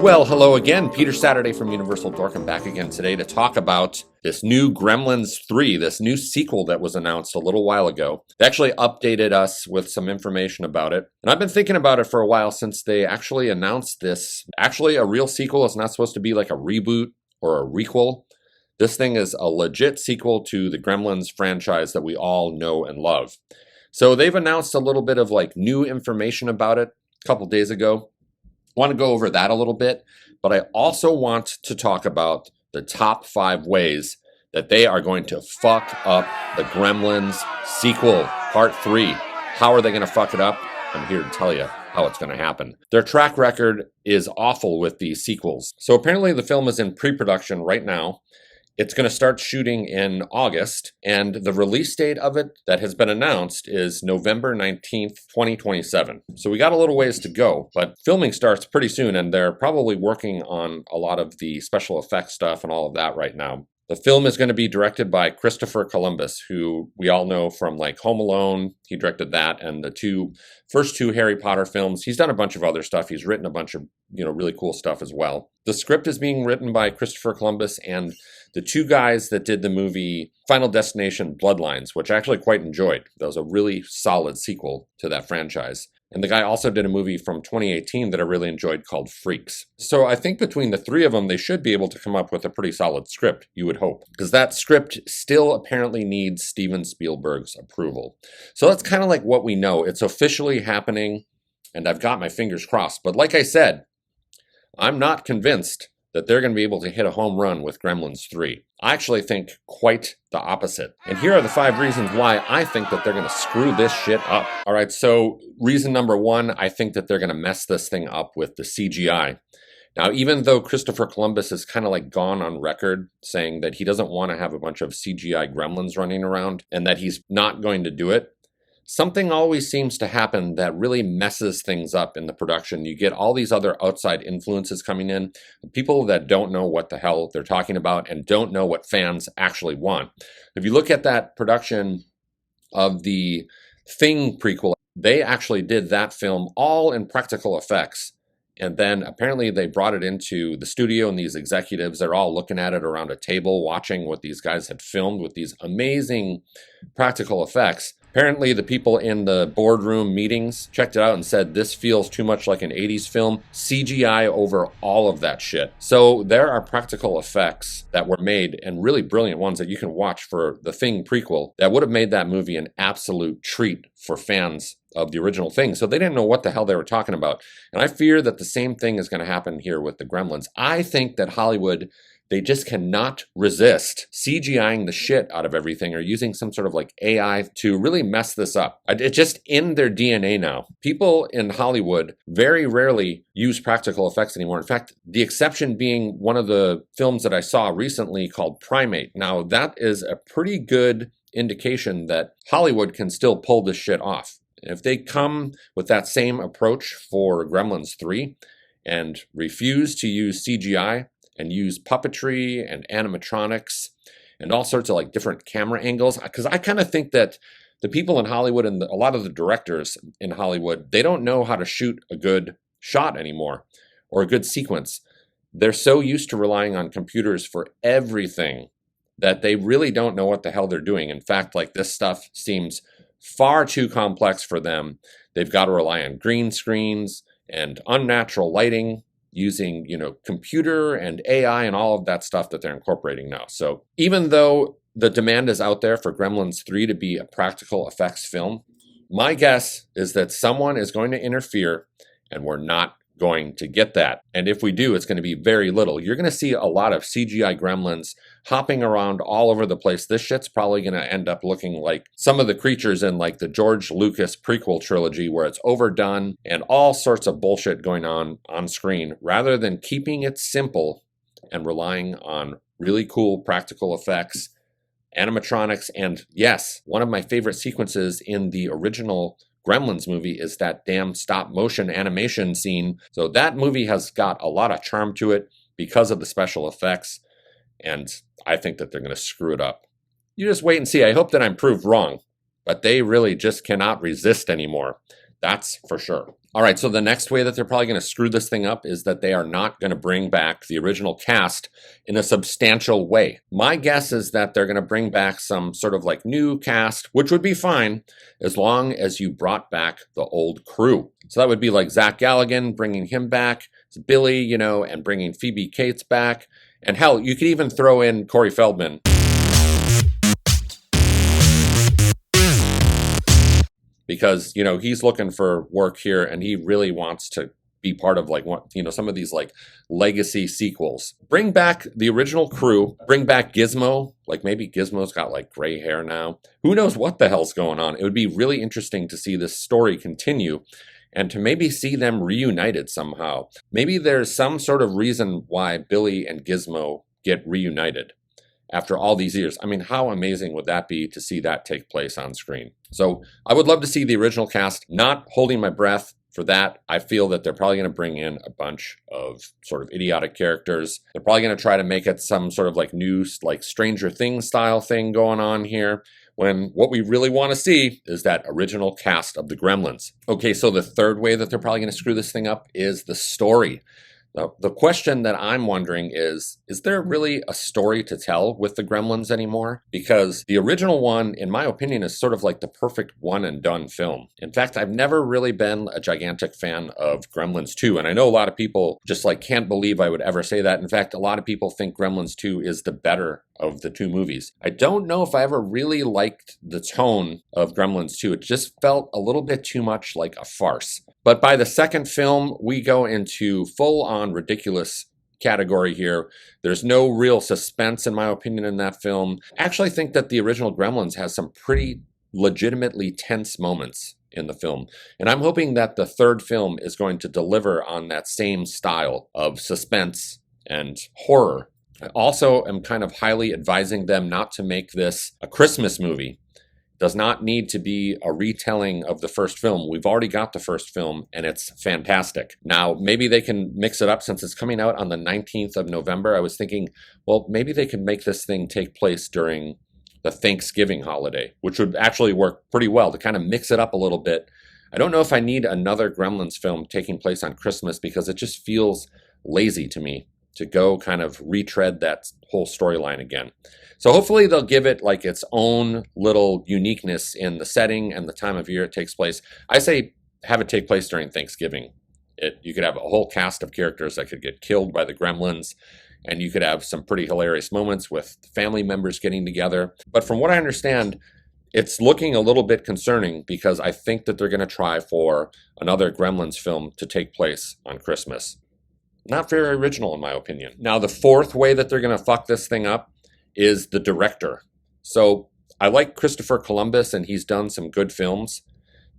Well, hello again. Peter Saturday from Universal Dork. I'm back again today to talk about this new Gremlins 3, this new sequel that was announced a little while ago. They actually updated us with some information about it. And I've been thinking about it for a while since they actually announced this. Actually, a real sequel is not supposed to be like a reboot or a requel. This thing is a legit sequel to the Gremlins franchise that we all know and love. So they've announced a little bit of like new information about it a couple days ago. I want to go over that a little bit, but I also want to talk about the top 5 ways that they are going to fuck up the Gremlins sequel, part 3. How are they going to fuck it up? I'm here to tell you how it's going to happen. Their track record is awful with these sequels. So apparently the film is in pre-production right now. It's going to start shooting in August, and the release date of it that has been announced is November 19th, 2027. So we got a little ways to go, but filming starts pretty soon, and they're probably working on a lot of the special effects stuff and all of that right now. The film is going to be directed by Christopher Columbus, who we all know from like Home Alone. He directed that and the first two Harry Potter films. He's done a bunch of other stuff. He's written a bunch of, really cool stuff as well. The script is being written by Christopher Columbus and the 2 guys that did the movie Final Destination Bloodlines, which I actually quite enjoyed. That was a really solid sequel to that franchise. And the guy also did a movie from 2018 that I really enjoyed called Freaks. So I think between the 3 of them, they should be able to come up with a pretty solid script, you would hope. Because that script still apparently needs Steven Spielberg's approval. So that's kind of like what we know. It's officially happening, and I've got my fingers crossed. But like I said, I'm not convinced that they're going to be able to hit a home run with Gremlins 3. I actually think quite the opposite. And here are the 5 reasons why I think that they're going to screw this shit up. All right, so reason number 1, I think that they're going to mess this thing up with the CGI. Now, even though Christopher Columbus has kind of like gone on record saying that he doesn't want to have a bunch of CGI gremlins running around and that he's not going to do it, something always seems to happen that really messes things up in the production. You get all these other outside influences coming in, people that don't know what the hell they're talking about and don't know what fans actually want. If you look at that production of the Thing prequel, they actually did that film all in practical effects. And then apparently they brought it into the studio, and these executives, they're all looking at it around a table, watching what these guys had filmed with these amazing practical effects. Apparently the people in the boardroom meetings checked it out and said, this feels too much like an 80s film. CGI over all of that shit. So there are practical effects that were made, and really brilliant ones that you can watch for the Thing prequel that would have made that movie an absolute treat for fans of the original Thing. So they didn't know what the hell they were talking about. And I fear that the same thing is going to happen here with the Gremlins. I think that Hollywood, they just cannot resist CGIing the shit out of everything or using some sort of like AI to really mess this up. It's just in their DNA now. People in Hollywood very rarely use practical effects anymore. In fact, the exception being one of the films that I saw recently called Primate. Now, that is a pretty good indication that Hollywood can still pull this shit off. If they come with that same approach for Gremlins 3 and refuse to use CGI and use puppetry and animatronics and all sorts of like different camera angles, because I kind of think that the people in Hollywood and a lot of the directors in Hollywood, they don't know how to shoot a good shot anymore or a good sequence. They're so used to relying on computers for everything that they really don't know what the hell they're doing. In fact, like this stuff seems far too complex for them. They've got to rely on green screens and unnatural lighting using, computer and AI and all of that stuff that they're incorporating now. So even though the demand is out there for Gremlins 3 to be a practical effects film, my guess is that someone is going to interfere and we're not going to get that. And if we do, it's going to be very little. You're going to see a lot of CGI gremlins hopping around all over the place. This shit's probably going to end up looking like some of the creatures in like the George Lucas prequel trilogy, where it's overdone and all sorts of bullshit going on screen, rather than keeping it simple and relying on really cool practical effects, animatronics. And yes, one of my favorite sequences in the original Gremlins movie is that damn stop motion animation scene. So that movie has got a lot of charm to it because of the special effects, and I think that they're going to screw it up. You just wait and see. I hope that I'm proved wrong, but they really just cannot resist anymore. That's for sure. All right, so the next way that they're probably going to screw this thing up is that they are not going to bring back the original cast in a substantial way. My guess is that they're going to bring back some sort of like new cast, which would be fine as long as you brought back the old crew. So that would be like Zach Galligan, bringing him back, Billy, and bringing Phoebe Cates back. And hell, you could even throw in Corey Feldman. Because, he's looking for work here and he really wants to be part of some of these like legacy sequels. Bring back the original crew, bring back Gizmo. Like maybe Gizmo's got like gray hair now. Who knows what the hell's going on? It would be really interesting to see this story continue and to maybe see them reunited somehow. Maybe there's some sort of reason why Billy and Gizmo get reunited after all these years. I mean, how amazing would that be to see that take place on screen? So I would love to see the original cast. Not holding my breath for that. I feel that they're probably going to bring in a bunch of sort of idiotic characters. They're probably going to try to make it some sort of like new, like Stranger Things style thing going on here, when what we really want to see is that original cast of the Gremlins. Okay, so the third way that they're probably going to screw this thing up is the story. Now, the question that I'm wondering is there really a story to tell with the Gremlins anymore? Because the original one, in my opinion, is sort of like the perfect one and done film. In fact, I've never really been a gigantic fan of Gremlins 2. And I know a lot of people just like can't believe I would ever say that. In fact, a lot of people think Gremlins 2 is the better of the two movies. I don't know if I ever really liked the tone of Gremlins 2. It just felt a little bit too much like a farce. But by the second film, we go into full-on ridiculous category here. There's no real suspense, in my opinion, in that film. I actually think that the original Gremlins has some pretty legitimately tense moments in the film. And I'm hoping that the third film is going to deliver on that same style of suspense and horror. I also am kind of highly advising them not to make this a Christmas movie. Does not need to be a retelling of the first film. We've already got the first film and it's fantastic. Now, maybe they can mix it up since it's coming out on the 19th of November. I was thinking, well, maybe they can make this thing take place during the Thanksgiving holiday, which would actually work pretty well to kind of mix it up a little bit. I don't know if I need another Gremlins film taking place on Christmas because it just feels lazy to me to go kind of retread that whole storyline again. So hopefully they'll give it like its own little uniqueness in the setting and the time of year it takes place. I say have it take place during Thanksgiving. You could have a whole cast of characters that could get killed by the Gremlins, and you could have some pretty hilarious moments with family members getting together. But from what I understand, it's looking a little bit concerning because I think that they're going to try for another Gremlins film to take place on Christmas. Not very original, in my opinion. Now, the fourth way that they're going to fuck this thing up is the director. So I like Christopher Columbus, and he's done some good films,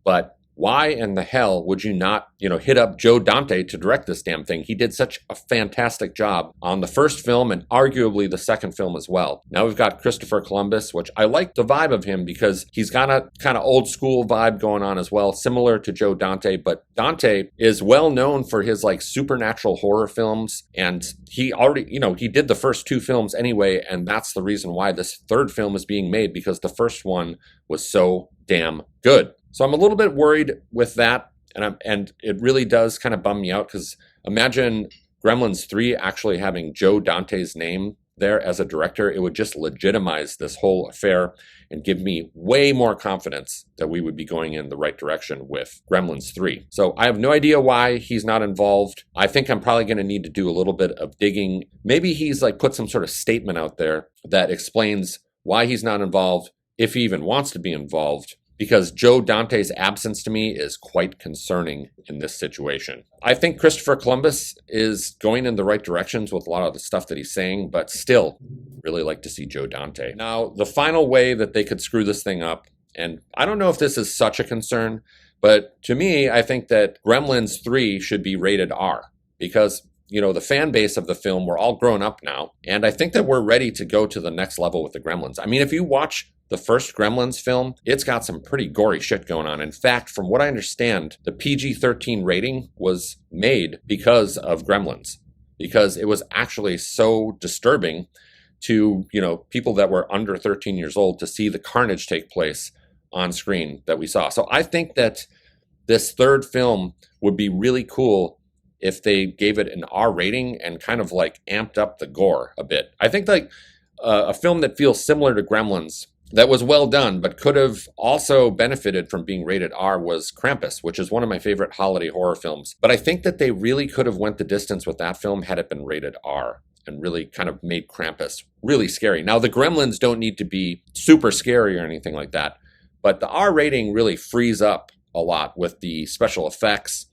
but why in the hell would you not, hit up Joe Dante to direct this damn thing? He did such a fantastic job on the first film and arguably the second film as well. Now we've got Christopher Columbus, which I like the vibe of him because he's got a kind of old school vibe going on as well, similar to Joe Dante, but Dante is well known for his like supernatural horror films, and he already, he did the first two films anyway, and that's the reason why this third film is being made, because the first one was so damn good. So I'm a little bit worried with that, and it really does kind of bum me out because imagine Gremlins 3 actually having Joe Dante's name there as a director. It would just legitimize this whole affair and give me way more confidence that we would be going in the right direction with Gremlins 3. So I have no idea why he's not involved. I think I'm probably going to need to do a little bit of digging. Maybe he's like put some sort of statement out there that explains why he's not involved, if he even wants to be involved. Because Joe Dante's absence to me is quite concerning in this situation. I think Christopher Columbus is going in the right directions with a lot of the stuff that he's saying, but still really like to see Joe Dante. Now, the final way that they could screw this thing up, and I don't know if this is such a concern, but to me, I think that Gremlins 3 should be rated R because the fan base of the film, we're all grown up now. And I think that we're ready to go to the next level with the Gremlins. I mean, if you watch the first Gremlins film, it's got some pretty gory shit going on. In fact, from what I understand, the PG-13 rating was made because of Gremlins, because it was actually so disturbing to, people that were under 13 years old to see the carnage take place on screen that we saw. So I think that this third film would be really cool if they gave it an R rating and kind of like amped up the gore a bit. I think like a film that feels similar to Gremlins that was well done, but could have also benefited from being rated R was Krampus, which is one of my favorite holiday horror films. But I think that they really could have went the distance with that film had it been rated R and really kind of made Krampus really scary. Now, the Gremlins don't need to be super scary or anything like that, but the R rating really frees up a lot with the special effects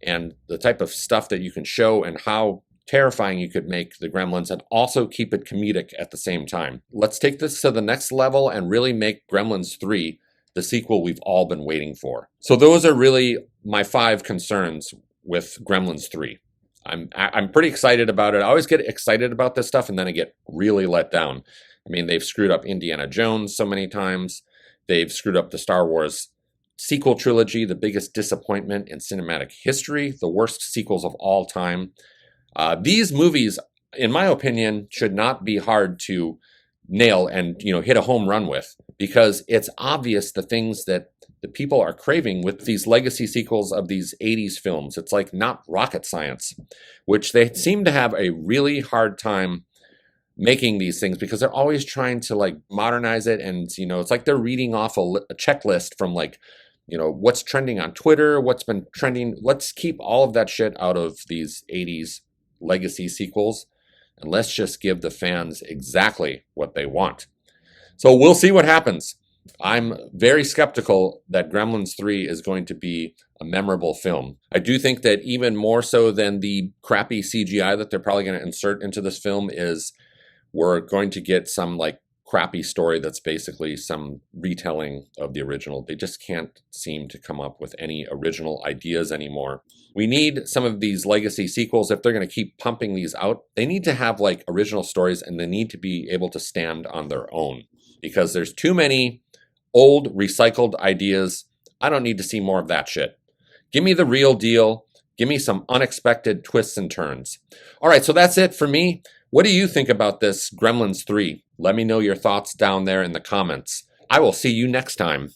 and the type of stuff that you can show and how terrifying you could make the Gremlins and also keep it comedic at the same time. Let's take this to the next level and really make Gremlins 3 the sequel we've all been waiting for. So those are really my 5 concerns with Gremlins 3. I'm pretty excited about it. I always get excited about this stuff and then I get really let down. I mean, they've screwed up Indiana Jones so many times. They've screwed up the Star Wars sequel trilogy, the biggest disappointment in cinematic history, the worst sequels of all time. These movies, in my opinion, should not be hard to nail and, hit a home run with, because it's obvious the things that the people are craving with these legacy sequels of these 80s films. It's like not rocket science, which they seem to have a really hard time making these things because they're always trying to like modernize it. And, it's like they're reading off a checklist from like, what's trending on Twitter, what's been trending. Let's keep all of that shit out of these 80s legacy sequels, and let's just give the fans exactly what they want. So we'll see what happens. I'm very skeptical that Gremlins 3 is going to be a memorable film. I do think that even more so than the crappy CGI that they're probably going to insert into this film is we're going to get some like crappy story that's basically some retelling of the original. They just can't seem to come up with any original ideas anymore. We need some of these legacy sequels. If they're going to keep pumping these out, they need to have like original stories and they need to be able to stand on their own, because there's too many old recycled ideas. I don't need to see more of that shit. Give me the real deal. Give me some unexpected twists and turns. All right, so that's it for me. What do you think about this Gremlins 3? Let me know your thoughts down there in the comments. I will see you next time.